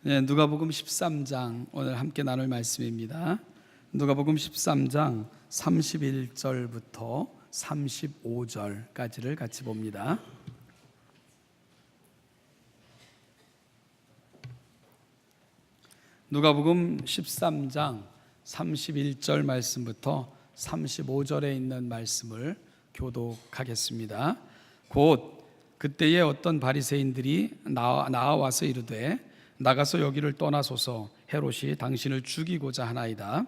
네, 누가복음 13장 오늘 함께 나눌 말씀입니다. 누가복음 13장 31절부터 35절까지를 같이 봅니다. 누가복음 13장 31절 말씀부터 35절에 있는 말씀을 교독하겠습니다. 곧 그때에 어떤 바리새인들이 나와서 이르되 나가서 여기를 떠나소서, 헤롯이 당신을 죽이고자 하나이다.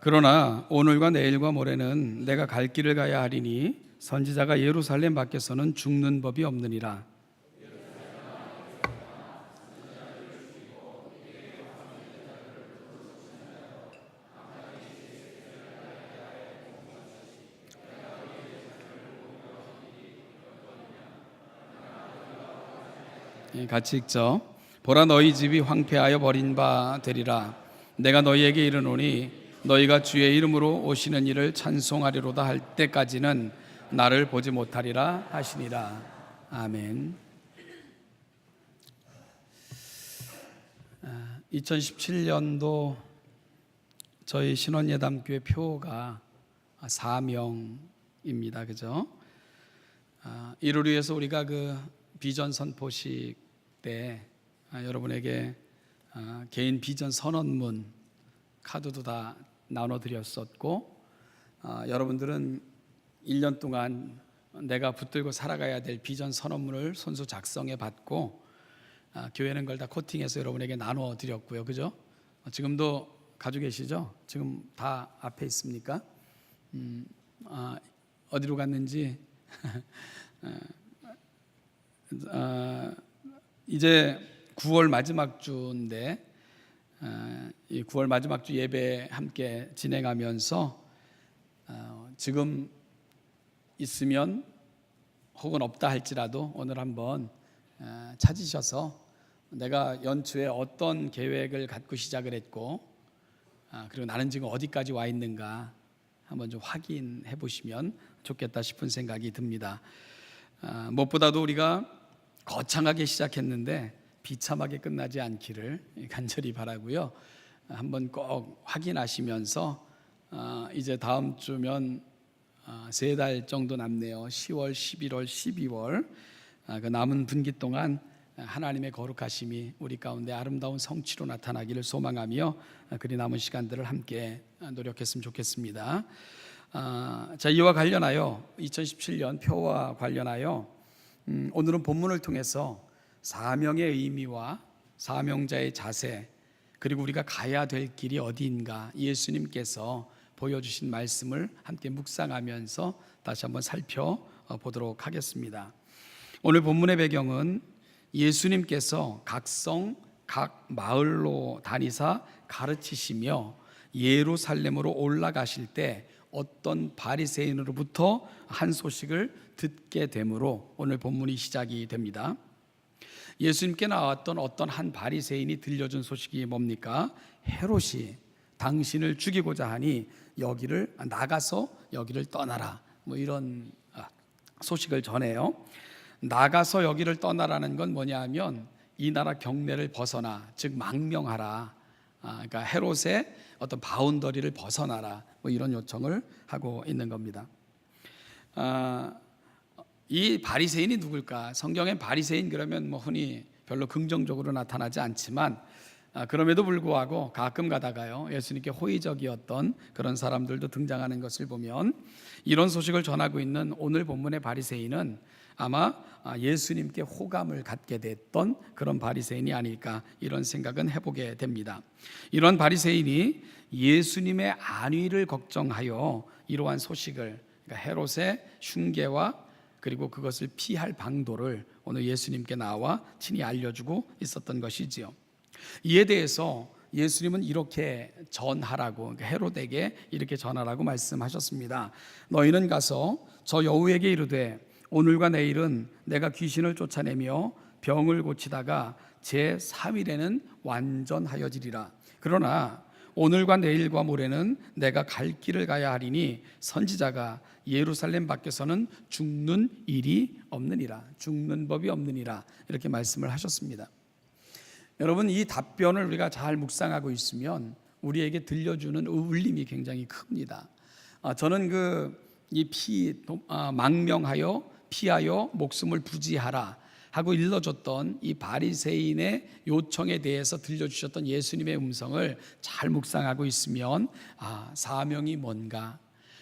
그러나 오늘과 내일과 모레는 내가 갈 길을 가야 하리니 선지자가 예루살렘 밖에서는 죽는 법이 없느니라. 같이 읽죠. 보라, 너희 집이 황폐하여 버린 바 되리라. 내가 너희에게 이르노니 너희가 주의 이름으로 오시는 이를 찬송하리로다 할 때까지는 나를 보지 못하리라 하시니라. 아멘. 2017년도 저희 신원예담교회 표가 사명입니다. 그죠? 이를 위해서 우리가 그 비전 선포식 때 여러분에게 개인 비전 선언문 카드도 다 나눠드렸었고, 여러분들은 1년 동안 내가 붙들고 살아가야 될 비전 선언문을 손수 작성해 받고, 교회는 걸 다 코팅해서 여러분에게 나눠드렸고요. 그죠? 지금도 가지고 계시죠? 지금 다 앞에 있습니까? 어디로 갔는지 이제 9월 마지막 주인데, 이 9월 마지막 주 예배 함께 진행하면서 지금 있으면 혹은 없다 할지라도 오늘 한번 찾으셔서 내가 연초에 어떤 계획을 갖고 시작을 했고, 그리고 나는 지금 어디까지 와 있는가 한번 좀 확인해 보시면 좋겠다 싶은 생각이 듭니다. 무엇보다도 우리가 거창하게 시작했는데 비참하게 끝나지 않기를 간절히 바라고요. 한번 꼭 확인하시면서 이제 다음 주면 3달 정도 남네요. 10월, 11월, 12월 그 남은 분기 동안 하나님의 거룩하심이 우리 가운데 아름다운 성취로 나타나기를 소망하며 그리 남은 시간들을 함께 노력했으면 좋겠습니다. 자, 이와 관련하여 2017년 표와 관련하여 오늘은 본문을 통해서 사명의 의미와 사명자의 자세, 그리고 우리가 가야 될 길이 어디인가 예수님께서 보여주신 말씀을 함께 묵상하면서 다시 한번 살펴보도록 하겠습니다. 오늘 본문의 배경은 예수님께서 각 성, 각 마을로 다니사 가르치시며 예루살렘으로 올라가실 때 어떤 바리새인으로부터 한 소식을 듣게 되므로 오늘 본문이 시작이 됩니다. 예수님께 나왔던 어떤 한 바리새인이 들려준 소식이 뭡니까? 헤롯이 당신을 죽이고자 하니 여기를 나가서 여기를 떠나라, 뭐 이런 소식을 전해요. 나가서 여기를 떠나라는 건 뭐냐 하면 이 나라 경내를 벗어나, 즉 망명하라, 그러니까 헤롯의 어떤 바운더리를 벗어나라, 뭐 이런 요청을 하고 있는 겁니다. 이 바리새인이 누굴까? 성경엔 바리새인 그러면 뭐 흔히 별로 긍정적으로 나타나지 않지만 그럼에도 불구하고 가끔 가다가요 예수님께 호의적이었던 그런 사람들도 등장하는 것을 보면 이런 소식을 전하고 있는 오늘 본문의 바리새인은 아마 예수님께 호감을 갖게 됐던 그런 바리새인이 아닐까, 이런 생각은 해보게 됩니다. 이런 바리새인이 예수님의 안위를 걱정하여 이러한 소식을, 그러니까 헤롯의 흉계와 그리고 그것을 피할 방도를 오늘 예수님께 나와 친히 알려주고 있었던 것이지요. 이에 대해서 예수님은 이렇게 전하라고, 그러니까 헤롯에게 이렇게 전하라고 말씀하셨습니다. 너희는 가서 저 여우에게 이르되 오늘과 내일은 내가 귀신을 쫓아내며 병을 고치다가 제3일에는 완전하여지리라. 그러나 오늘과 내일과 모레는 내가 갈 길을 가야 하리니 선지자가 예루살렘 밖에서는 죽는 일이 없느니라, 죽는 법이 없느니라, 이렇게 말씀을 하셨습니다. 여러분, 이 답변을 우리가 잘 묵상하고 있으면 우리에게 들려주는 울림이 굉장히 큽니다. 저는 망명하여 피하여 목숨을 부지하라 하고 일러줬던 이 바리새인의 요청에 대해서 들려주셨던 예수님의 음성을 잘 묵상하고 있으면 사명이 뭔가,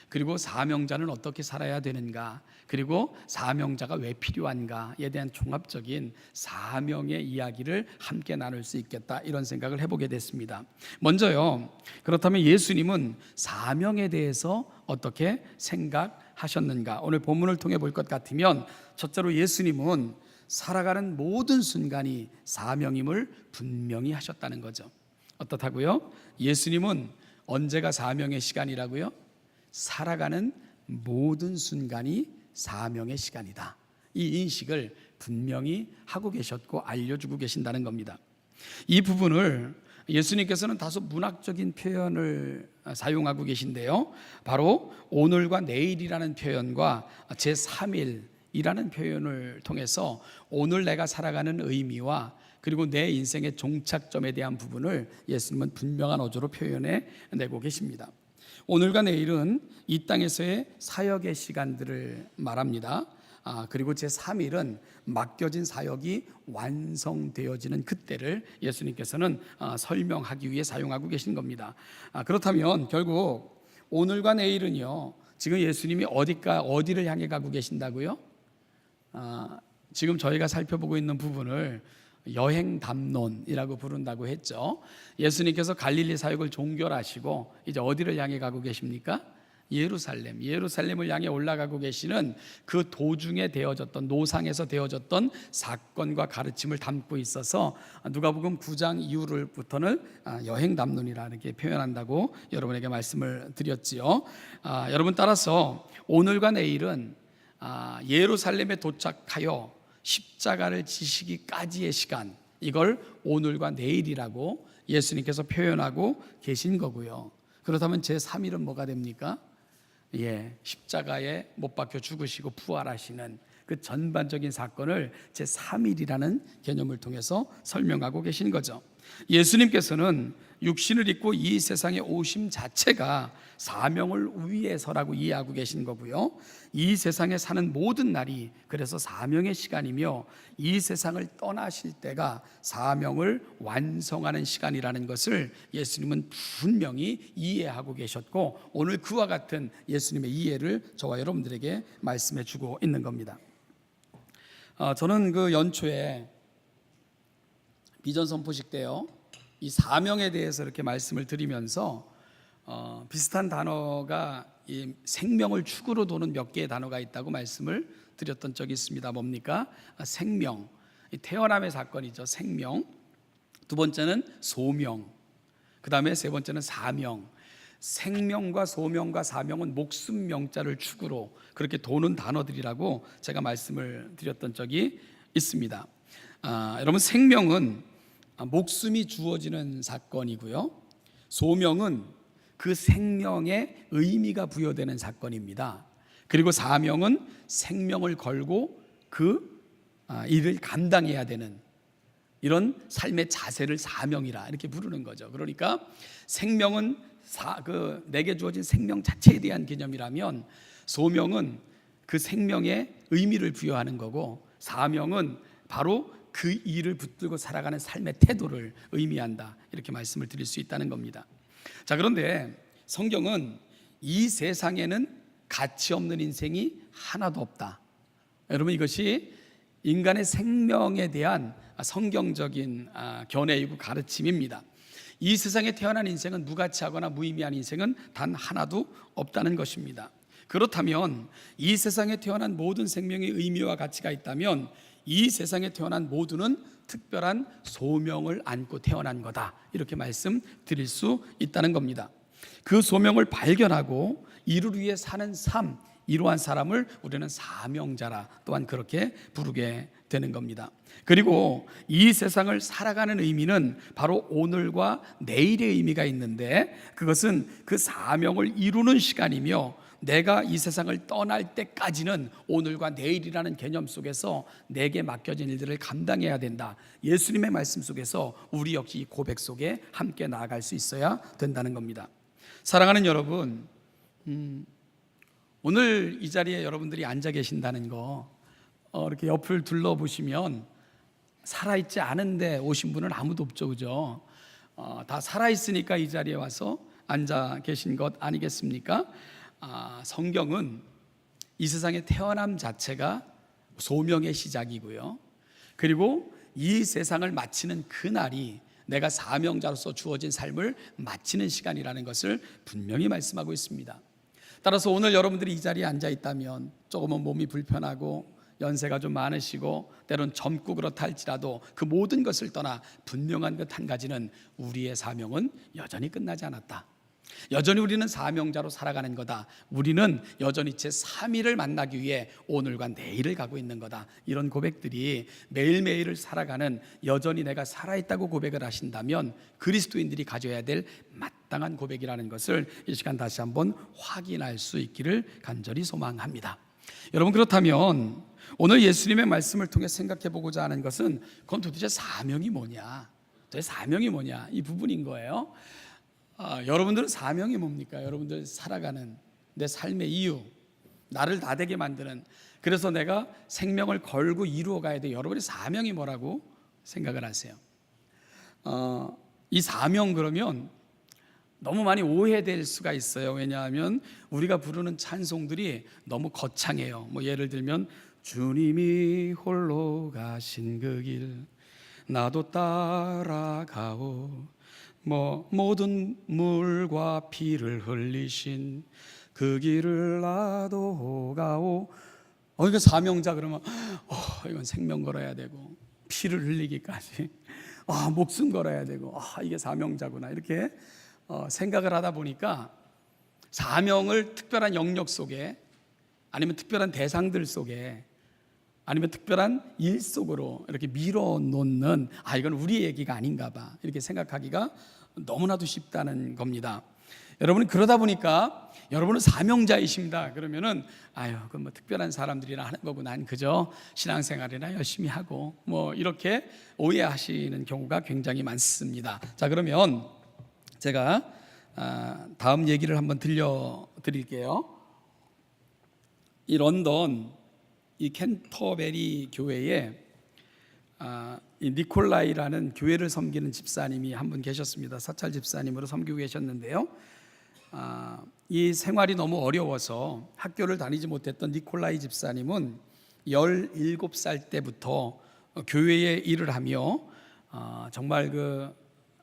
그리고 사명자는 어떻게 살아야 되는가, 그리고 사명자가 왜 필요한가에 대한 종합적인 사명의 이야기를 함께 나눌 수 있겠다, 이런 생각을 해보게 됐습니다. 먼저요, 그렇다면 예수님은 사명에 대해서 어떻게 생각하셨는가, 오늘 본문을 통해 볼 것 같으면 첫째로 예수님은 살아가는 모든 순간이 사명임을 분명히 하셨다는 거죠. 어떻다고요? 예수님은 언제가 사명의 시간이라고요? 살아가는 모든 순간이 사명의 시간이다, 이 인식을 분명히 하고 계셨고 알려주고 계신다는 겁니다. 이 부분을 예수님께서는 다소 문학적인 표현을 사용하고 계신데요, 바로 오늘과 내일이라는 표현과 제3일이라는 표현을 통해서 오늘 내가 살아가는 의미와 그리고 내 인생의 종착점에 대한 부분을 예수님은 분명한 어조로 표현해 내고 계십니다. 오늘과 내일은 이 땅에서의 사역의 시간들을 말합니다. 그리고 제3일은 맡겨진 사역이 완성되어지는 그때를 예수님께서는 설명하기 위해 사용하고 계신 겁니다. 그렇다면 결국 오늘과 내일은요, 지금 예수님이 어디를 향해 가고 계신다고요? 지금 저희가 살펴보고 있는 부분을 여행 담론이라고 부른다고 했죠. 예수님께서 갈릴리 사역을 종결하시고 이제 어디를 향해 가고 계십니까? 예루살렘을 향해 올라가고 계시는 그 도중에 되어졌던, 노상에서 되어졌던 사건과 가르침을 담고 있어서 누가복음 9장 이후부터는 여행 담론이라 이렇게 표현한다고 여러분에게 말씀을 드렸지요. 여러분, 따라서 오늘과 내일은 예루살렘에 도착하여 십자가를 지시기까지의 시간, 이걸 오늘과 내일이라고 예수님께서 표현하고 계신 거고요. 그렇다면 제3일은 뭐가 됩니까? 십자가에 못 박혀 죽으시고 부활하시는 그 전반적인 사건을 제3일이라는 개념을 통해서 설명하고 계신 거죠. 예수님께서는 육신을 입고 이 세상에 오심 자체가 사명을 위해서라고 이해하고 계신 거고요, 이 세상에 사는 모든 날이 그래서 사명의 시간이며 이 세상을 떠나실 때가 사명을 완성하는 시간이라는 것을 예수님은 분명히 이해하고 계셨고, 오늘 그와 같은 예수님의 이해를 저와 여러분들에게 말씀해 주고 있는 겁니다. 저는 그 연초에 비전 선포식 때요, 이 사명에 대해서 이렇게 말씀을 드리면서 비슷한 단어가 이 생명을 축으로 도는 몇 개의 단어가 있다고 말씀을 드렸던 적이 있습니다. 뭡니까? 생명, 태어남의 사건이죠. 생명. 두 번째는 소명, 그 다음에 세 번째는 사명. 생명과 소명과 사명은 목숨 명자를 축으로 그렇게 도는 단어들이라고 제가 말씀을 드렸던 적이 있습니다. 여러분, 생명은 목숨이 주어지는 사건이고요, 소명은 그 생명에 의미가 부여되는 사건입니다. 그리고 사명은 생명을 걸고 그 일을 감당해야 되는 이런 삶의 자세를 사명이라 이렇게 부르는 거죠. 그러니까 생명은 내게 주어진 생명 자체에 대한 개념이라면, 소명은 그 생명에 의미를 부여하는 거고, 사명은 바로 그 일을 붙들고 살아가는 삶의 태도를 의미한다, 이렇게 말씀을 드릴 수 있다는 겁니다. 자, 그런데 성경은 이 세상에는 가치 없는 인생이 하나도 없다. 여러분, 이것이 인간의 생명에 대한 성경적인 견해이고 가르침입니다. 이 세상에 태어난 인생은 무가치하거나 무의미한 인생은 단 하나도 없다는 것입니다. 그렇다면 이 세상에 태어난 모든 생명의 의미와 가치가 있다면 이 세상에 태어난 모두는 특별한 소명을 안고 태어난 거다, 이렇게 말씀드릴 수 있다는 겁니다. 그 소명을 발견하고 이를 위해 사는 삶, 이러한 사람을 우리는 사명자라 또한 그렇게 부르게 되는 겁니다. 그리고 이 세상을 살아가는 의미는 바로 오늘과 내일의 의미가 있는데, 그것은 그 사명을 이루는 시간이며 내가 이 세상을 떠날 때까지는 오늘과 내일이라는 개념 속에서 내게 맡겨진 일들을 감당해야 된다. 예수님의 말씀 속에서 우리 역시 이 고백 속에 함께 나아갈 수 있어야 된다는 겁니다. 사랑하는 여러분, 오늘 이 자리에 여러분들이 앉아 계신다는 거, 이렇게 옆을 둘러보시면 살아있지 않은데 오신 분은 아무도 없죠, 그죠? 다 살아있으니까 이 자리에 와서 앉아 계신 것 아니겠습니까? 성경은 이 세상에 태어남 자체가 소명의 시작이고요, 그리고 이 세상을 마치는 그날이 내가 사명자로서 주어진 삶을 마치는 시간이라는 것을 분명히 말씀하고 있습니다. 따라서 오늘 여러분들이 이 자리에 앉아 있다면 조금은 몸이 불편하고 연세가 좀 많으시고 때론 젊고 그렇다 할지라도 그 모든 것을 떠나 분명한 것 한 가지는 우리의 사명은 여전히 끝나지 않았다. 여전히 우리는 사명자로 살아가는 거다. 우리는 여전히 제3위를 만나기 위해 오늘과 내일을 가고 있는 거다. 이런 고백들이 매일매일을 살아가는, 여전히 내가 살아있다고 고백을 하신다면 그리스도인들이 가져야 될 마땅한 고백이라는 것을 이 시간 다시 한번 확인할 수 있기를 간절히 소망합니다. 여러분, 그렇다면 오늘 예수님의 말씀을 통해 생각해 보고자 하는 것은 그건 도대체 사명이 뭐냐, 도대체 사명이 뭐냐, 이 부분인 거예요. 여러분들은 사명이 뭡니까? 여러분들 살아가는 내 삶의 이유, 나를 나되게 만드는, 그래서 내가 생명을 걸고 이루어 가야 돼. 여러분의 사명이 뭐라고 생각을 하세요? 이 사명, 그러면 너무 많이 오해될 수가 있어요. 왜냐하면 우리가 부르는 찬송들이 너무 거창해요. 예를 들면 주님이 홀로 가신 그 길 나도 따라가오, 모든 물과 피를 흘리신 그 길을 나도 가오. 이거 사명자 그러면 이건 생명 걸어야 되고 피를 흘리기까지 목숨 걸어야 되고 이게 사명자구나, 이렇게 생각을 하다 보니까 사명을 특별한 영역 속에, 아니면 특별한 대상들 속에, 아니면 특별한 일 속으로 이렇게 밀어놓는, 이건 우리 얘기가 아닌가 봐, 이렇게 생각하기가 너무나도 쉽다는 겁니다. 여러분, 그러다 보니까 여러분은 사명자이십니다 그러면은 그건 특별한 사람들이나 하는 거고 난 그저 신앙생활이나 열심히 하고 이렇게 오해하시는 경우가 굉장히 많습니다. 자, 그러면 제가 다음 얘기를 한번 들려드릴게요. 이 런던 이 캔터베리 교회에 이 니콜라이라는 교회를 섬기는 집사님이 한 분 계셨습니다. 사찰 집사님으로 섬기고 계셨는데요, 이 생활이 너무 어려워서 학교를 다니지 못했던 니콜라이 집사님은 17살 때부터 교회에 일을 하며 정말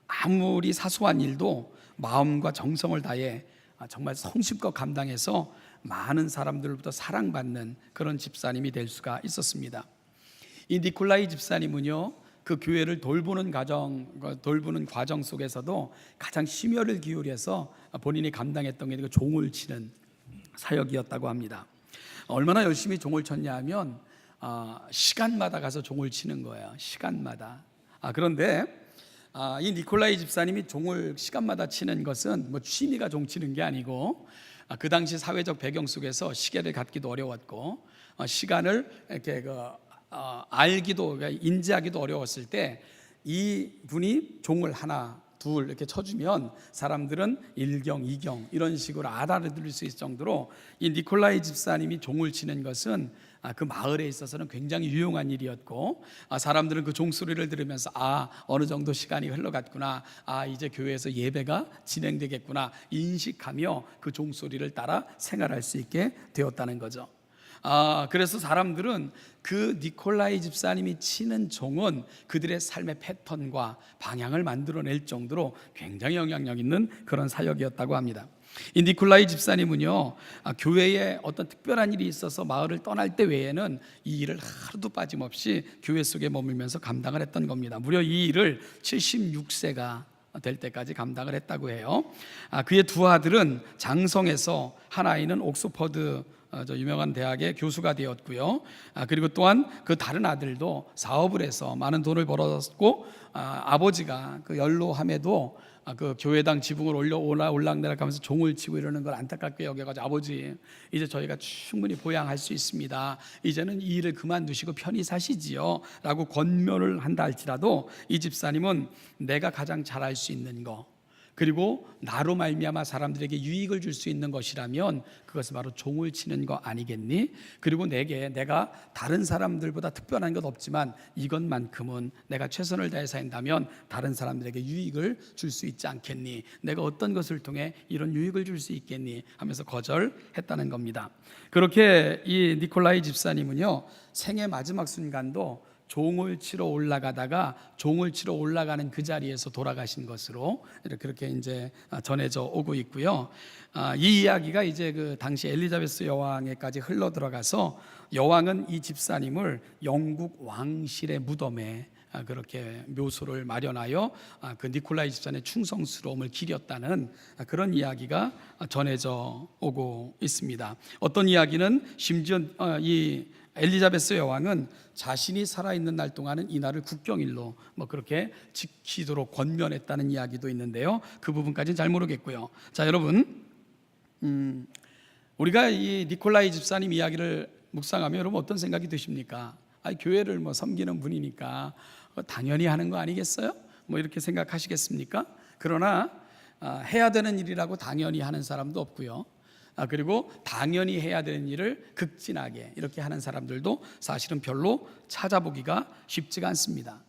아무리 사소한 일도 마음과 정성을 다해 정말 성심껏 감당해서 많은 사람들로부터 사랑받는 그런 집사님이 될 수가 있었습니다. 이 니콜라이 집사님은요, 그 교회를 돌보는 과정 속에서도 가장 심혈을 기울여서 본인이 감당했던 게 종을 치는 사역이었다고 합니다. 얼마나 열심히 종을 쳤냐 하면 시간마다 가서 종을 치는 거예요. 시간마다. 그런데 이 니콜라이 집사님이 종을 시간마다 치는 것은 취미가 종 치는 게 아니고, 그 당시 사회적 배경 속에서 시계를 갖기도 어려웠고 시간을 이렇게 알기도, 인지하기도 어려웠을 때 이 분이 종을 하나 둘 이렇게 쳐주면 사람들은 1경 2경 이런 식으로 알아들을 수 있을 정도로 이 니콜라이 집사님이 종을 치는 것은 그 마을에 있어서는 굉장히 유용한 일이었고, 사람들은 그 종소리를 들으면서 어느 정도 시간이 흘러갔구나, 이제 교회에서 예배가 진행되겠구나 인식하며 그 종소리를 따라 생활할 수 있게 되었다는 거죠. 그래서 사람들은 그 니콜라이 집사님이 치는 종은 그들의 삶의 패턴과 방향을 만들어낼 정도로 굉장히 영향력 있는 그런 사역이었다고 합니다. 이 니콜라이 집사님은요, 교회에 어떤 특별한 일이 있어서 마을을 떠날 때 외에는 이 일을 하루도 빠짐없이 교회 속에 머물면서 감당을 했던 겁니다. 무려 이 일을 76세가 될 때까지 감당을 했다고 해요. 그의 두 아들은 장성에서, 한 아이는 옥스퍼드 저 유명한 대학의 교수가 되었고요. 그리고 또한 그 다른 아들도 사업을 해서 많은 돈을 벌었고, 아버지가 그 연로함에도 그 교회당 지붕을 올락내락 하면서 종을 치고 이러는 걸 안타깝게 여겨가지고, 아버지 이제 저희가 충분히 보양할 수 있습니다, 이제는 이 일을 그만두시고 편히 사시지요 라고 권면을 한다 할지라도, 이 집사님은 내가 가장 잘할 수 있는 거, 그리고 나로 말미암아 사람들에게 유익을 줄 수 있는 것이라면 그것은 바로 종을 치는 거 아니겠니? 그리고 내가 다른 사람들보다 특별한 것 없지만 이것만큼은 내가 최선을 다해서 한다면 다른 사람들에게 유익을 줄 수 있지 않겠니? 내가 어떤 것을 통해 이런 유익을 줄 수 있겠니? 하면서 거절했다는 겁니다. 그렇게 이 니콜라이 집사님은요, 생애 마지막 순간도 종을 치러 올라가다가 종을 치러 올라가는 그 자리에서 돌아가신 것으로 그렇게 이제 전해져 오고 있고요. 이 이야기가 이제 그 당시 엘리자베스 여왕에까지 흘러 들어가서, 여왕은 이 집사님을 영국 왕실의 무덤에 그렇게 묘소를 마련하여 그 니콜라이 집사님의 충성스러움을 기렸다는 그런 이야기가 전해져 오고 있습니다. 어떤 이야기는 심지어 이 엘리자베스 여왕은 자신이 살아있는 날 동안은 이 날을 국경일로 그렇게 지키도록 권면했다는 이야기도 있는데요. 그 부분까지는 잘 모르겠고요. 자, 여러분, 우리가 이 니콜라이 집사님 이야기를 묵상하면 여러분 어떤 생각이 드십니까? 교회를 섬기는 분이니까 당연히 하는 거 아니겠어요? 이렇게 생각하시겠습니까? 그러나 해야 되는 일이라고 당연히 하는 사람도 없고요. 그리고 당연히 해야 되는 일을 극진하게 이렇게 하는 사람들도 사실은 별로 찾아보기가 쉽지가 않습니다.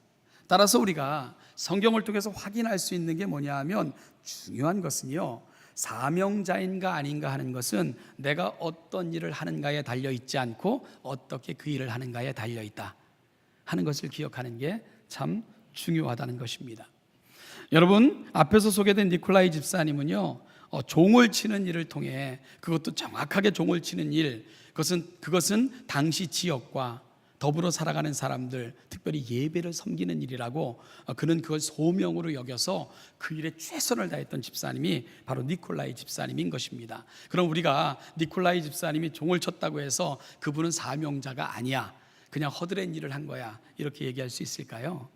따라서 우리가 성경을 통해서 확인할 수 있는 게 뭐냐 하면, 중요한 것은요, 사명자인가 아닌가 하는 것은 내가 어떤 일을 하는가에 달려있지 않고 어떻게 그 일을 하는가에 달려있다 하는 것을 기억하는 게 참 중요하다는 것입니다. 여러분, 앞에서 소개된 니콜라이 집사님은요, 종을 치는 일을 통해, 그것도 정확하게 종을 치는 일, 그것은 당시 지역과 더불어 살아가는 사람들, 특별히 예배를 섬기는 일이라고 그는 그걸 소명으로 여겨서 그 일에 최선을 다했던 집사님이 바로 니콜라이 집사님인 것입니다. 그럼 우리가 니콜라이 집사님이 종을 쳤다고 해서 그분은 사명자가 아니야, 그냥 허드렛 일을 한 거야, 이렇게 얘기할 수 있을까요?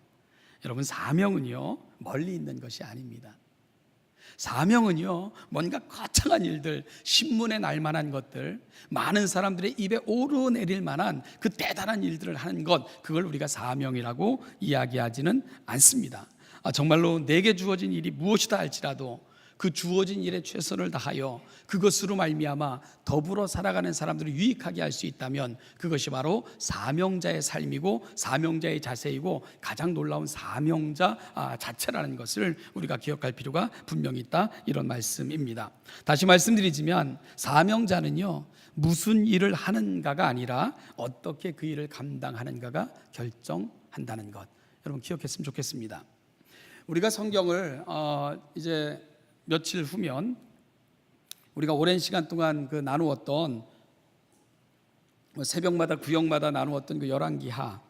여러분, 사명은요, 멀리 있는 것이 아닙니다. 사명은요, 뭔가 거창한 일들, 신문에 날 만한 것들, 많은 사람들의 입에 오르내릴 만한 그 대단한 일들을 하는 것, 그걸 우리가 사명이라고 이야기하지는 않습니다. 정말로 내게 주어진 일이 무엇이다 할지라도 그 주어진 일에 최선을 다하여 그것으로 말미암아 더불어 살아가는 사람들을 유익하게 할 수 있다면 그것이 바로 사명자의 삶이고 사명자의 자세이고 가장 놀라운 사명자 자체라는 것을 우리가 기억할 필요가 분명히 있다, 이런 말씀입니다. 다시 말씀드리지만 사명자는요, 무슨 일을 하는가가 아니라 어떻게 그 일을 감당하는가가 결정한다는 것, 여러분 기억했으면 좋겠습니다. 우리가 성경을 이제 며칠 후면 우리가 오랜 시간 동안 그 나누었던, 새벽마다 구역마다 나누었던 그 열왕기하,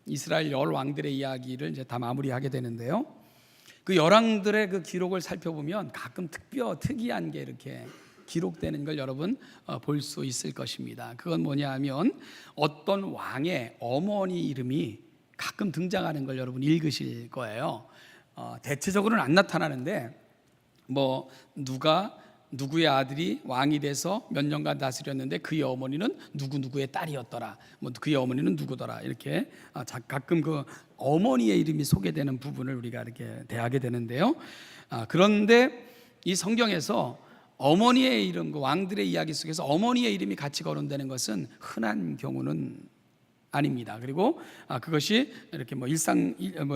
이스라엘 열 왕들의 이야기를 이제 다 마무리하게 되는데요. 그 열왕들의 그 기록을 살펴보면 가끔 특이한 게 이렇게 기록되는 걸 여러분 볼 수 있을 것입니다. 그건 뭐냐 하면, 어떤 왕의 어머니 이름이 가끔 등장하는 걸 여러분 읽으실 거예요. 대체적으로는 안 나타나는데, 누구의 아들이 왕이 돼서 몇 년간 다스렸는데 그의 어머니는 누구의 딸이었더라, 그의 어머니는 누구더라, 이렇게 가끔 그 어머니의 이름이 소개되는 부분을 우리가 이렇게 대하게 되는데요. 그런데 이 성경에서 어머니의 이름, 그 왕들의 이야기 속에서 어머니의 이름이 같이 거론되는 것은 흔한 경우는 아닙니다. 그리고 그것이 이렇게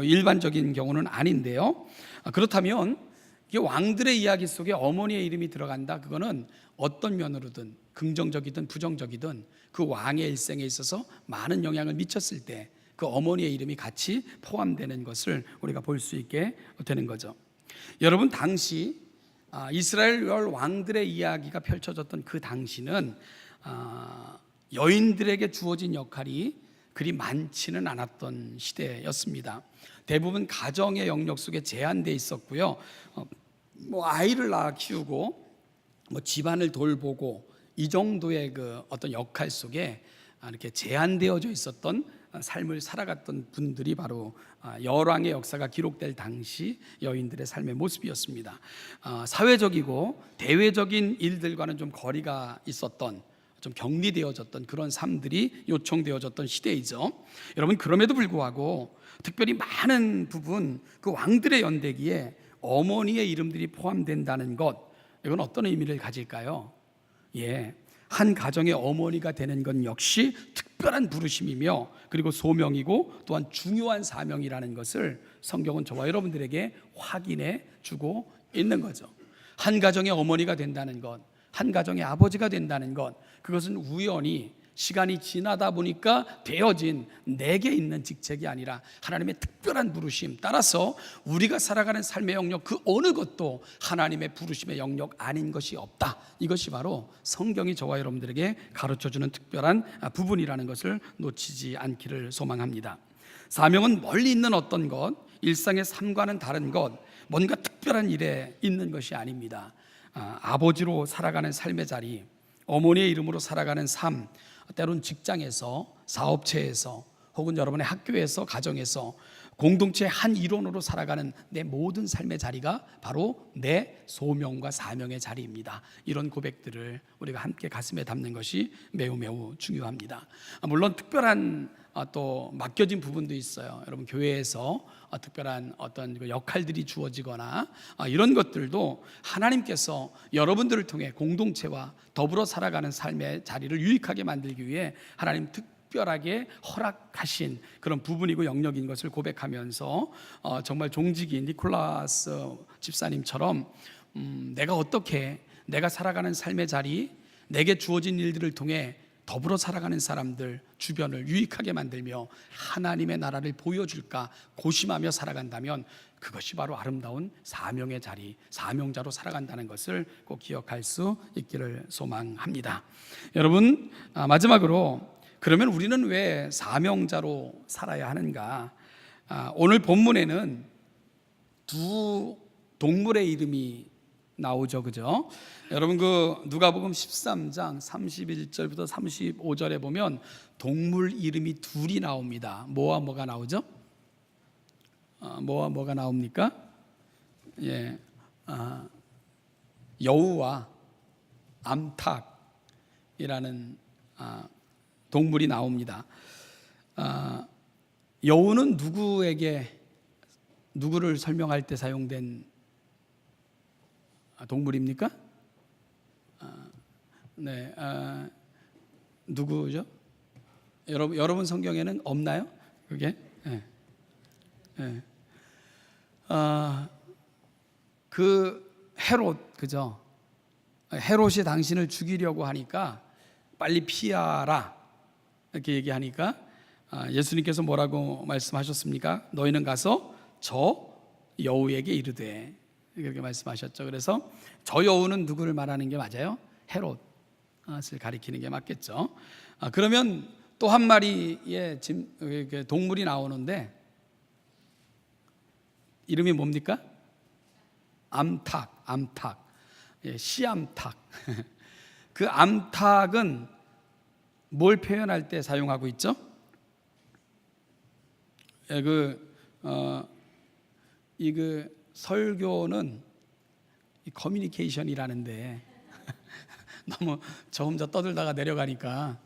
일반적인 경우는 아닌데요. 그렇다면 이 왕들의 이야기 속에 어머니의 이름이 들어간다, 그거는 어떤 면으로든 긍정적이든 부정적이든 그 왕의 일생에 있어서 많은 영향을 미쳤을 때 그 어머니의 이름이 같이 포함되는 것을 우리가 볼 수 있게 되는 거죠. 여러분, 당시 이스라엘 열 왕들의 이야기가 펼쳐졌던 그 당시는 여인들에게 주어진 역할이 그리 많지는 않았던 시대였습니다. 대부분 가정의 영역 속에 제한되어 있었고요. 아이를 낳아 키우고 집안을 돌보고 이 정도의 그 어떤 역할 속에 이렇게 제한되어져 있었던 삶을 살아갔던 분들이 바로 열왕의 역사가 기록될 당시 여인들의 삶의 모습이었습니다. 사회적이고 대외적인 일들과는 좀 거리가 있었던, 좀 격리되어졌던 그런 삶들이 요청되어졌던 시대이죠. 여러분, 그럼에도 불구하고 특별히 많은 부분 그 왕들의 연대기에 어머니의 이름들이 포함된다는 것, 이건 어떤 의미를 가질까요? 한 가정의 어머니가 되는 건 역시 특별한 부르심이며 그리고 소명이고 또한 중요한 사명이라는 것을 성경은 저와 여러분들에게 확인해 주고 있는 거죠. 한 가정의 어머니가 된다는 것, 한 가정의 아버지가 된다는 것, 그것은 우연히 시간이 지나다 보니까 되어진 내게 있는 직책이 아니라 하나님의 특별한 부르심, 따라서 우리가 살아가는 삶의 영역 그 어느 것도 하나님의 부르심의 영역 아닌 것이 없다. 이것이 바로 성경이 저와 여러분들에게 가르쳐주는 특별한 부분이라는 것을 놓치지 않기를 소망합니다. 사명은 멀리 있는 어떤 것, 일상의 삶과는 다른 것, 뭔가 특별한 일에 있는 것이 아닙니다. 아버지로 살아가는 삶의 자리, 어머니의 이름으로 살아가는 삶, 때론 직장에서, 사업체에서, 혹은 여러분의 학교에서, 가정에서 공동체의 한 일원으로 살아가는 내 모든 삶의 자리가 바로 내 소명과 사명의 자리입니다. 이런 고백들을 우리가 함께 가슴에 담는 것이 매우 중요합니다. 물론 특별한 또 맡겨진 부분도 있어요. 여러분, 교회에서 특별한 어떤 역할들이 주어지거나 이런 것들도 하나님께서 여러분들을 통해 공동체와 더불어 살아가는 삶의 자리를 유익하게 만들기 위해 하나님 특별하게 허락하신 그런 부분이고 영역인 것을 고백하면서 정말 종직인 니콜라스 집사님처럼 내가 어떻게 내가 살아가는 삶의 자리, 내게 주어진 일들을 통해 더불어 살아가는 사람들 주변을 유익하게 만들며 하나님의 나라를 보여줄까 고심하며 살아간다면 그것이 바로 아름다운 사명의 자리, 사명자로 살아간다는 것을 꼭 기억할 수 있기를 소망합니다. 여러분, 마지막으로 그러면 우리는 왜 사명자로 살아야 하는가? 오늘 본문에는 두 동물의 이름이 나오죠, 그죠? 여러분, 그 누가복음 13장 31절부터 35절에 보면 동물 이름이 둘이 나옵니다. 뭐와 뭐가 나오죠? 뭐와 뭐가 나옵니까? 여우와 암탉이라는 동물이 나옵니다. 여우는 누구를 설명할 때 사용된 동물입니까? 누구죠? 여러분 성경에는 없나요? 그게? 그 헤롯, 그죠? 헤롯이 당신을 죽이려고 하니까 빨리 피하라 이렇게 얘기하니까 예수님께서 뭐라고 말씀하셨습니까? 너희는 가서 저 여우에게 이르되, 그렇게 말씀하셨죠. 그래서 저 여우는 누구를 말하는 게 맞아요? 헤롯을 가리키는 게 맞겠죠. 그러면 또 한 마리의 동물이 나오는데 이름이 뭡니까? 암탉, 시암탉. 그 암탉은 뭘 표현할 때 사용하고 있죠? 설교는 커뮤니케이션이라는데 너무 저 혼자 떠들다가 내려가니까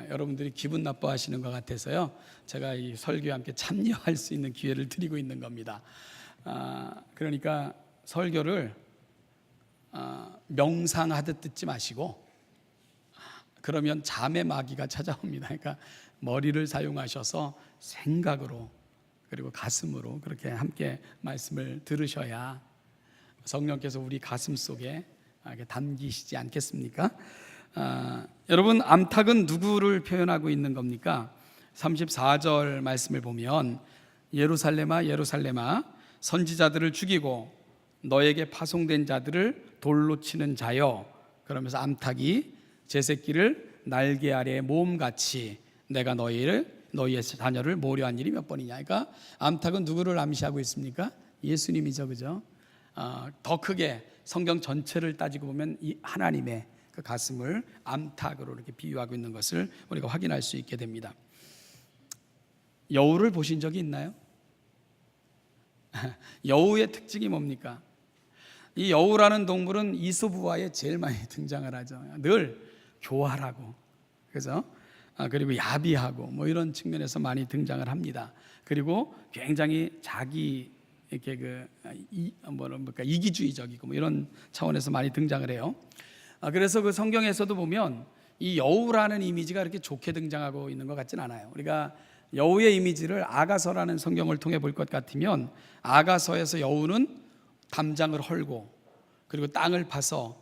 여러분들이 기분 나빠하시는 것 같아서요, 제가 이 설교에 함께 참여할 수 있는 기회를 드리고 있는 겁니다. 그러니까 설교를 명상하듯 듣지 마시고, 그러면 잠의 마귀가 찾아옵니다. 그러니까 머리를 사용하셔서 생각으로 그리고 가슴으로 그렇게 함께 말씀을 들으셔야 성령께서 우리 가슴 속에 담기시지 않겠습니까? 여러분, 암탉은 누구를 표현하고 있는 겁니까? 34절 말씀을 보면 예루살렘아 예루살렘아 선지자들을 죽이고 너에게 파송된 자들을 돌로 치는 자여, 그러면서 암탉이 제 새끼를 날개 아래에 모음같이 내가 너희의 자녀를 모려한 일이 몇 번이냐. 그러니까 암탉은 누구를 암시하고 있습니까? 예수님이죠, 그죠? 더 크게 성경 전체를 따지고 보면 이 하나님의 그 가슴을 암탉으로 이렇게 비유하고 있는 것을 우리가 확인할 수 있게 됩니다. 여우를 보신 적이 있나요? 여우의 특징이 뭡니까? 이 여우라는 동물은 이솝우화에 제일 많이 등장을 하죠. 늘 교활하고, 그죠? 그리고 야비하고 뭐 이런 측면에서 많이 등장을 합니다. 그리고 굉장히 자기 이렇게 이기주의적이고 뭐 이런 차원에서 많이 등장을 해요. 그래서 그 성경에서도 보면 이 여우라는 이미지가 그렇게 좋게 등장하고 있는 것 같진 않아요. 우리가 여우의 이미지를 아가서라는 성경을 통해 볼 것 같으면, 아가서에서 여우는 담장을 헐고 그리고 땅을 파서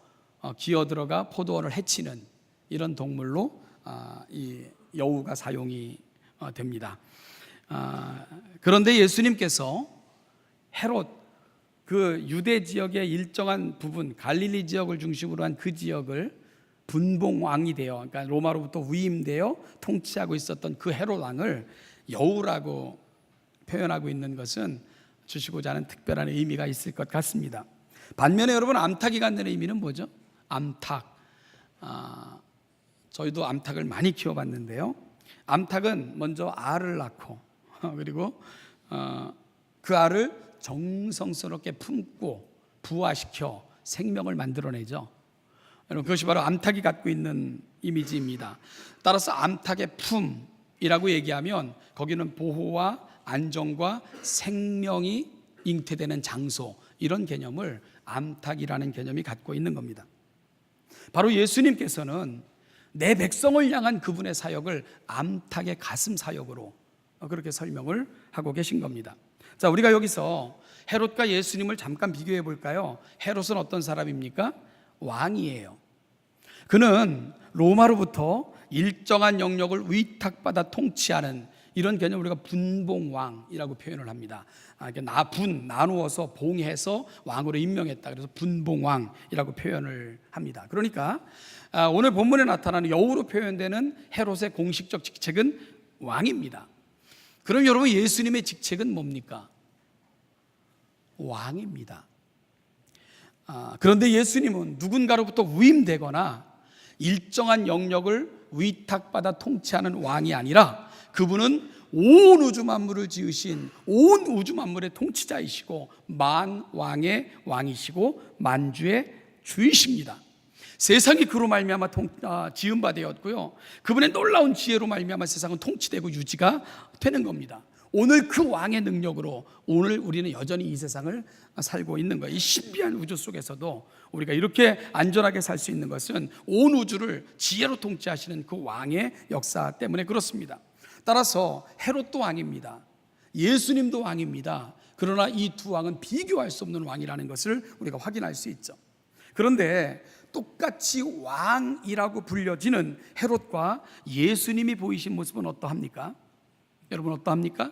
기어들어가 포도원을 해치는 이런 동물로 이 여우가 사용이 됩니다. 그런데 예수님께서 헤롯, 그 유대 지역의 일정한 부분, 갈릴리 지역을 중심으로 한 그 지역을 분봉왕이 되어, 그러니까 로마로부터 위임되어 통치하고 있었던 그 헤롯 왕을 여우라고 표현하고 있는 것은 주시고자 하는 특별한 의미가 있을 것 같습니다. 반면에 여러분, 암탉이 갖는 의미는 뭐죠? 암탉, 저희도 암탉을 많이 키워봤는데요, 암탉은 먼저 알을 낳고 그리고 그 알을 정성스럽게 품고 부화시켜 생명을 만들어내죠. 여러분, 그것이 바로 암탉이 갖고 있는 이미지입니다. 따라서 암탉의 품이라고 얘기하면 거기는 보호와 안정과 생명이 잉태되는 장소, 이런 개념을 암탉이라는 개념이 갖고 있는 겁니다. 바로 예수님께서는 내 백성을 향한 그분의 사역을 암탉의 가슴 사역으로 그렇게 설명을 하고 계신 겁니다. 자, 우리가 여기서 헤롯과 예수님을 잠깐 비교해 볼까요? 헤롯은 어떤 사람입니까? 왕이에요. 그는 로마로부터 일정한 영역을 위탁받아 통치하는 이런 개념을 우리가 분봉왕이라고 표현을 합니다. 나누어서 봉해서 왕으로 임명했다. 그래서 분봉왕이라고 표현을 합니다. 그러니까 오늘 본문에 나타나는 여우로 표현되는 헤롯의 공식적 직책은 왕입니다. 그럼 여러분, 예수님의 직책은 뭡니까? 왕입니다. 그런데 예수님은 누군가로부터 위임되거나 일정한 영역을 위탁받아 통치하는 왕이 아니라, 그분은 온 우주 만물을 지으신 온 우주 만물의 통치자이시고 만왕의 왕이시고 만주의 주이십니다. 세상이 그로 말미암아 지은 바 되었고요, 그분의 놀라운 지혜로 말미암아 세상은 통치되고 유지가 되는 겁니다. 오늘 그 왕의 능력으로 오늘 우리는 여전히 이 세상을 살고 있는 거예요. 이 신비한 우주 속에서도 우리가 이렇게 안전하게 살 수 있는 것은 온 우주를 지혜로 통치하시는 그 왕의 역사 때문에 그렇습니다. 따라서 헤롯도 왕입니다. 예수님도 왕입니다. 그러나 이 두 왕은 비교할 수 없는 왕이라는 것을 우리가 확인할 수 있죠. 그런데 똑같이 왕이라고 불려지는 헤롯과 예수님이 보이신 모습은 어떠합니까? 여러분, 어떠합니까?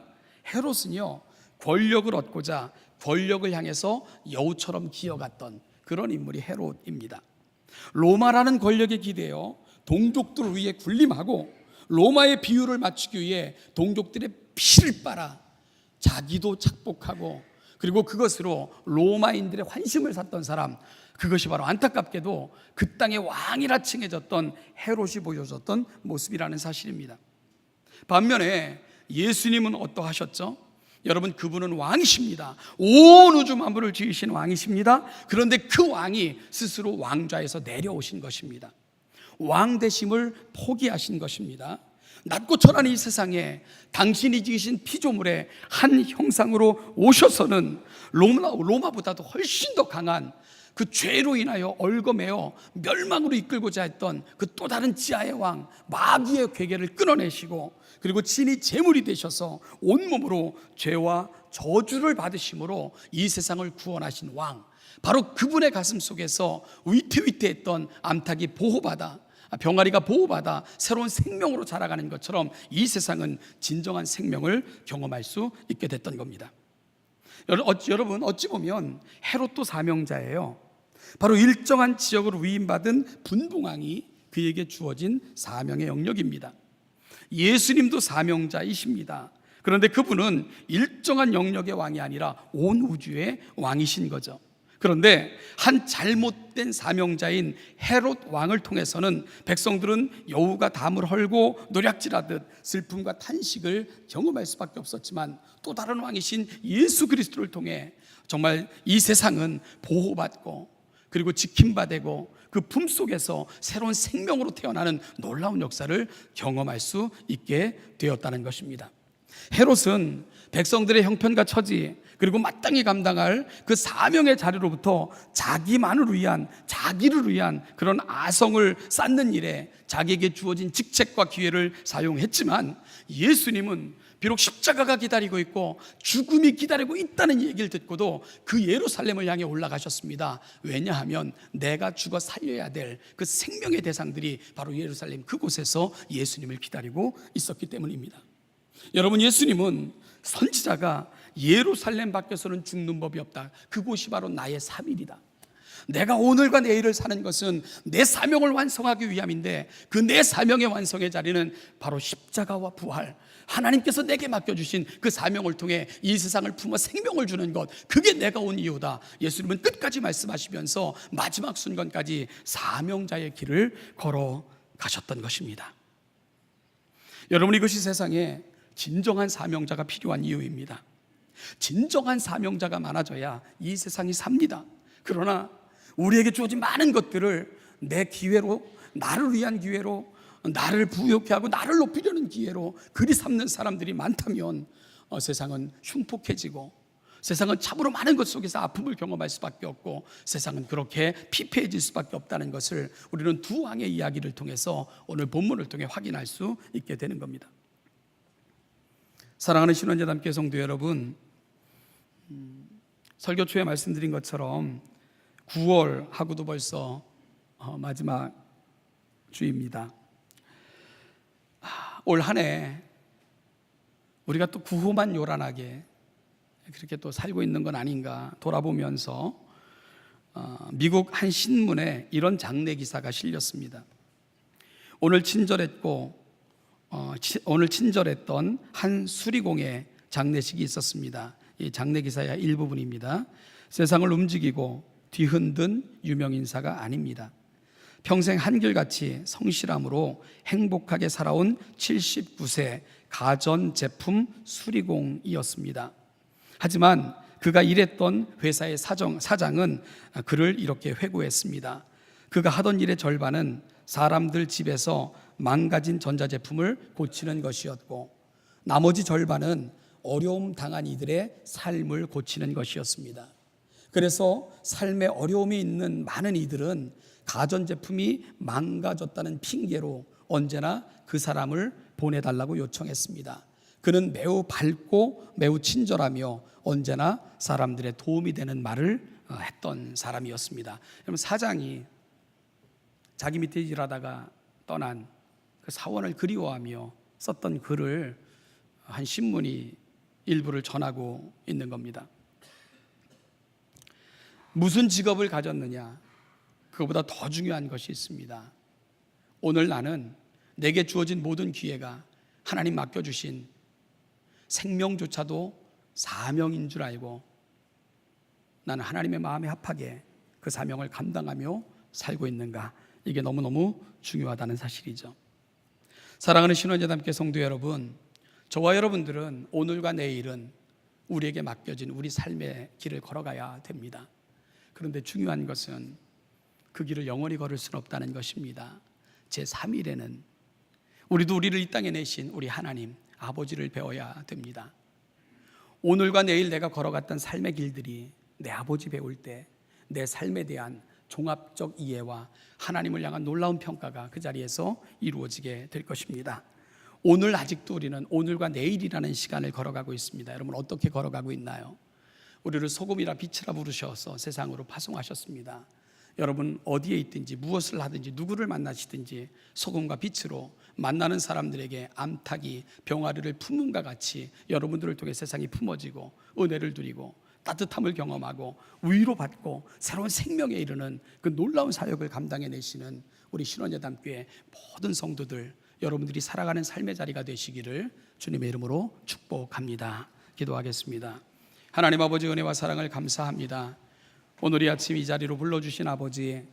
헤롯은요, 권력을 얻고자 권력을 향해서 여우처럼 기어갔던 그런 인물이 헤롯입니다. 로마라는 권력에 기대어 동족들을 위해 군림하고 로마의 비율을 맞추기 위해 동족들의 피를 빨아 자기도 착복하고 그리고 그것으로 로마인들의 환심을 샀던 사람, 그것이 바로 안타깝게도 그 땅의 왕이라 칭해졌던 헤롯이 보여줬던 모습이라는 사실입니다. 반면에 예수님은 어떠하셨죠? 여러분, 그분은 왕이십니다. 온 우주 만물을 지으신 왕이십니다. 그런데 그 왕이 스스로 왕좌에서 내려오신 것입니다. 왕되심을 포기하신 것입니다. 낮고 천한 이 세상에 당신이 지으신 피조물의 한 형상으로 오셔서는 로마보다도 훨씬 더 강한 그 죄로 인하여 얽어매어 멸망으로 이끌고자 했던 그 또 다른 지하의 왕 마귀의 괴계를 끊어내시고, 그리고 친히 제물이 되셔서 온몸으로 죄와 저주를 받으심으로 이 세상을 구원하신 왕, 바로 그분의 가슴 속에서 위태위태했던 암탉이 보호받아, 병아리가 보호받아 새로운 생명으로 자라가는 것처럼 이 세상은 진정한 생명을 경험할 수 있게 됐던 겁니다. 여러분, 어찌 보면 헤롯도 사명자예요. 바로 일정한 지역으로 위임받은 분봉왕이 그에게 주어진 사명의 영역입니다. 예수님도 사명자이십니다. 그런데 그분은 일정한 영역의 왕이 아니라 온 우주의 왕이신 거죠. 그런데 한 잘못된 사명자인 헤롯 왕을 통해서는 백성들은 여우가 담을 헐고 노략질하듯 슬픔과 탄식을 경험할 수밖에 없었지만, 또 다른 왕이신 예수 그리스도를 통해 정말 이 세상은 보호받고 그리고 지킴받고 그 품속에서 새로운 생명으로 태어나는 놀라운 역사를 경험할 수 있게 되었다는 것입니다. 헤롯은 백성들의 형편과 처지, 그리고 마땅히 감당할 그 사명의 자리로부터 자기만을 위한, 자기를 위한 그런 아성을 쌓는 일에 자기에게 주어진 직책과 기회를 사용했지만, 예수님은 비록 십자가가 기다리고 있고 죽음이 기다리고 있다는 얘기를 듣고도 그 예루살렘을 향해 올라가셨습니다. 왜냐하면 내가 죽어 살려야 될 그 생명의 대상들이 바로 예루살렘 그곳에서 예수님을 기다리고 있었기 때문입니다. 여러분, 예수님은 선지자가 예루살렘 밖에서는 죽는 법이 없다, 그곳이 바로 나의 3일이다, 내가 오늘과 내일을 사는 것은 내 사명을 완성하기 위함인데, 그 내 사명의 완성의 자리는 바로 십자가와 부활, 하나님께서 내게 맡겨주신 그 사명을 통해 이 세상을 품어 생명을 주는 것, 그게 내가 온 이유다. 예수님은 끝까지 말씀하시면서 마지막 순간까지 사명자의 길을 걸어가셨던 것입니다. 여러분, 이것이 세상에 진정한 사명자가 필요한 이유입니다. 진정한 사명자가 많아져야 이 세상이 삽니다. 그러나 우리에게 주어진 많은 것들을 내 기회로, 나를 위한 기회로, 나를 부욕해 하고 나를 높이려는 기회로 그리 삼는 사람들이 많다면 세상은 흉폭해지고, 세상은 참으로 많은 것 속에서 아픔을 경험할 수밖에 없고, 세상은 그렇게 피폐해질 수밖에 없다는 것을 우리는 두 왕의 이야기를 통해서, 오늘 본문을 통해 확인할 수 있게 되는 겁니다. 사랑하는 신원재단교회 성도 여러분, 설교 초에 말씀드린 것처럼 9월하고도 벌써 마지막 주입니다. 올 한 해 우리가 또 구호만 요란하게 그렇게 또 살고 있는 건 아닌가 돌아보면서 미국 한 신문에 이런 장례 기사가 실렸습니다. 오늘 친절했던 한 수리공의 장례식이 있었습니다. 이 장례 기사의 일부분입니다. 세상을 움직이고 뒤흔든 유명인사가 아닙니다. 평생 한결같이 성실함으로 행복하게 살아온 79세 가전제품 수리공이었습니다. 하지만 그가 일했던 회사의 사장은 그를 이렇게 회고했습니다. 그가 하던 일의 절반은 사람들 집에서 망가진 전자제품을 고치는 것이었고, 나머지 절반은 어려움 당한 이들의 삶을 고치는 것이었습니다. 그래서 삶에 어려움이 있는 많은 이들은 가전제품이 망가졌다는 핑계로 언제나 그 사람을 보내달라고 요청했습니다. 그는 매우 밝고 매우 친절하며 언제나 사람들의 도움이 되는 말을 했던 사람이었습니다. 여러분, 사장이 자기 밑에 일하다가 떠난 그 사원을 그리워하며 썼던 글을 한 신문이 일부를 전하고 있는 겁니다. 무슨 직업을 가졌느냐, 그거보다 더 중요한 것이 있습니다. 오늘 나는 내게 주어진 모든 기회가 하나님 맡겨주신 생명조차도 사명인 줄 알고 나는 하나님의 마음에 합하게 그 사명을 감당하며 살고 있는가, 이게 너무너무 중요하다는 사실이죠. 사랑하는 신원재단교회 성도 여러분, 저와 여러분들은 오늘과 내일은 우리에게 맡겨진 우리 삶의 길을 걸어가야 됩니다. 그런데 중요한 것은 그 길을 영원히 걸을 수는 없다는 것입니다. 제3일에는 우리도 우리를 이 땅에 내신 우리 하나님 아버지를 배워야 됩니다. 오늘과 내일 내가 걸어갔던 삶의 길들이 내 아버지 배울 때 내 삶에 대한 종합적 이해와 하나님을 향한 놀라운 평가가 그 자리에서 이루어지게 될 것입니다. 오늘 아직도 우리는 오늘과 내일이라는 시간을 걸어가고 있습니다. 여러분, 어떻게 걸어가고 있나요? 우리를 소금이라 빛이라 부르셔서 세상으로 파송하셨습니다. 여러분, 어디에 있든지 무엇을 하든지 누구를 만나시든지 소금과 빛으로 만나는 사람들에게 암탉이 병아리를 품음과 같이 여러분들을 통해 세상이 품어지고 은혜를 누리고 따뜻함을 경험하고 위로받고 새로운 생명에 이르는 그 놀라운 사역을 감당해내시는 우리 신원재단교회 모든 성도들, 여러분들이 살아가는 삶의 자리가 되시기를 주님의 이름으로 축복합니다. 기도하겠습니다. 하나님 아버지, 은혜와 사랑을 감사합니다. 오늘 이 아침 이 자리로 불러주신 아버지,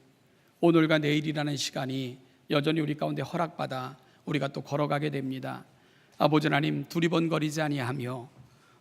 오늘과 내일이라는 시간이 여전히 우리 가운데 허락받아 우리가 또 걸어가게 됩니다. 아버지 하나님, 두리번거리지 아니하며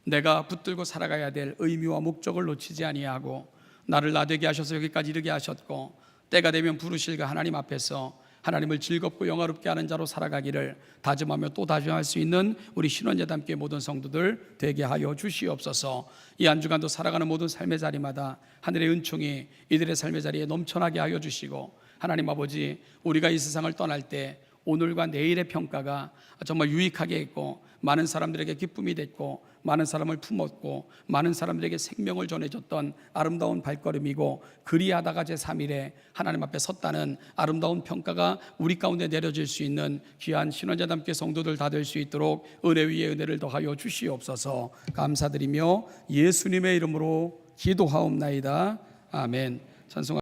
내가 붙들고 살아가야 될 의미와 목적을 놓치지 아니하고 나를 나되게 하셔서 여기까지 이르게 하셨고 때가 되면 부르실 그 하나님 앞에서 하나님을 즐겁고 영화롭게 하는 자로 살아가기를 다짐하며 또 다짐할 수 있는 우리 신원예담교회 모든 성도들 되게 하여 주시옵소서. 이 한 주간도 살아가는 모든 삶의 자리마다 하늘의 은총이 이들의 삶의 자리에 넘쳐나게 하여 주시고, 하나님 아버지, 우리가 이 세상을 떠날 때 오늘과 내일의 평가가 정말 유익하게 했고 많은 사람들에게 기쁨이 됐고 많은 사람을 품었고 많은 사람들에게 생명을 전해줬던 아름다운 발걸음이고, 그리하다가 제3일에 하나님 앞에 섰다는 아름다운 평가가 우리 가운데 내려질 수 있는 귀한 신원예담교회 성도들 다 될 수 있도록 은혜 위에 은혜를 더하여 주시옵소서. 감사드리며 예수님의 이름으로 기도하옵나이다. 아멘. 찬송